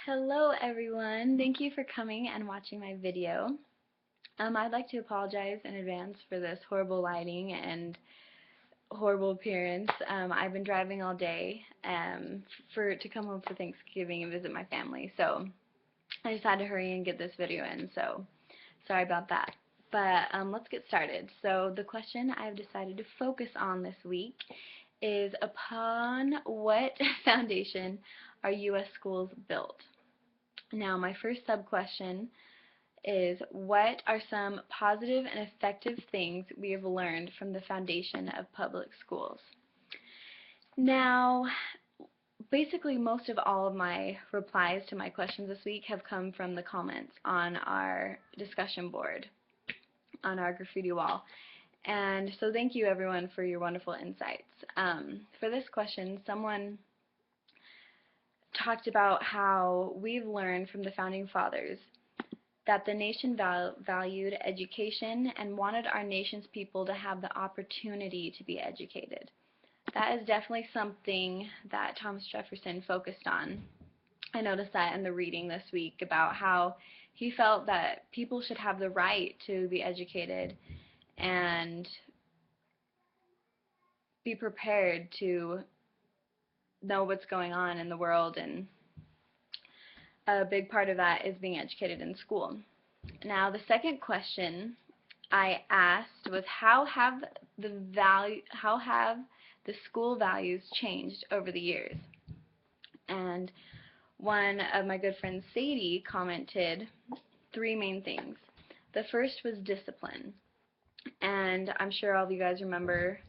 Hello everyone, thank you for coming and watching my video. I'd like to apologize in advance for this horrible lighting and horrible appearance. I've been driving all day to come home for Thanksgiving and visit my family, so I just had to hurry and get this video in, so sorry about that. But let's get started. So the question I've decided to focus on this week is upon what foundation are U.S. schools built? Now, my first sub-question is, what are some positive and effective things we have learned from the foundation of public schools? Now, basically most of all of my replies to my questions this week have come from the comments on our discussion board, on our graffiti wall. And so thank you everyone for your wonderful insights. For this question, someone talked about how we've learned from the Founding Fathers that the nation valued education and wanted our nation's people to have the opportunity to be educated. That is definitely something that Thomas Jefferson focused on. I noticed that in the reading this week about how he felt that people should have the right to be educated and be prepared to know what's going on in the world, and a big part of that is being educated in school. Now, the second question I asked was, how have the school values changed over the years? And one of my good friends, Sadie, commented 3 main things. The first was discipline, and I'm sure all of you guys remember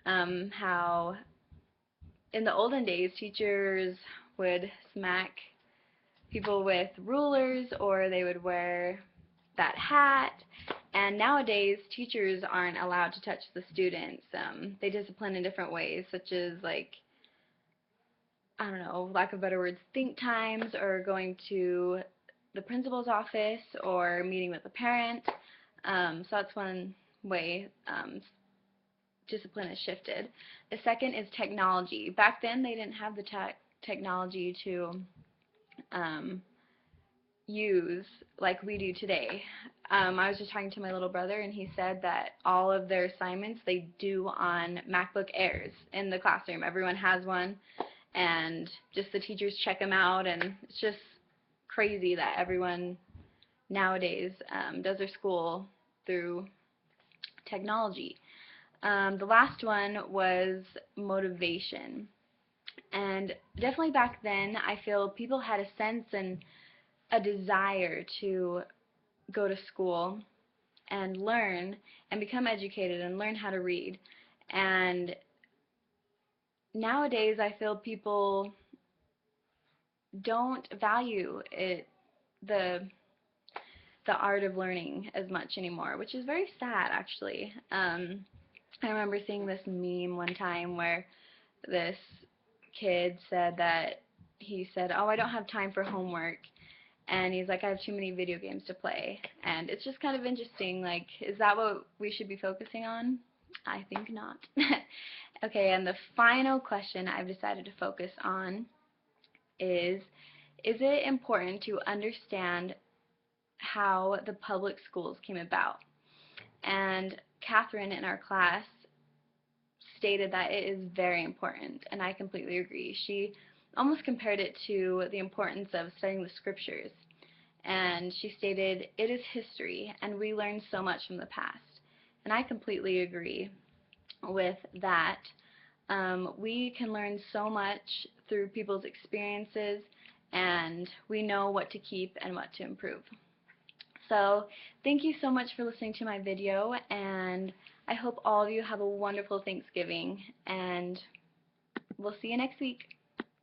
how in the olden days teachers would smack people with rulers, or they would wear that hat, and nowadays teachers aren't allowed to touch the students. They discipline in different ways, such as, like, I don't know, lack of better words, think times, or going to the principal's office, or meeting with a parent. So that's one way discipline has shifted. The second is technology. Back then they didn't have the technology to use like we do today. I was just talking to my little brother, and he said that all of their assignments they do on MacBook Airs in the classroom. Everyone has one, and just the teachers check them out, and it's just crazy that everyone nowadays does their school through technology. The last one was motivation. And definitely back then, I feel people had a sense and a desire to go to school and learn and become educated and learn how to read. And nowadays, I feel people don't value the art of learning as much anymore, which is very sad, actually. I remember seeing this meme one time where this kid said that he said, "Oh, I don't have time for homework," and he's like, "I have too many video games to play." And it's just kind of interesting, like, is that what we should be focusing on? I think not. Okay, and the final question I've decided to focus on is it important to understand how the public schools came about? And Catherine in our class stated that it is very important, and I completely agree. She almost compared it to the importance of studying the scriptures, and she stated, "It is history, and we learn so much from the past." And I completely agree with that. We can learn so much through people's experiences, and we know what to keep and what to improve. So thank you so much for listening to my video, and I hope all of you have a wonderful Thanksgiving, and we'll see you next week.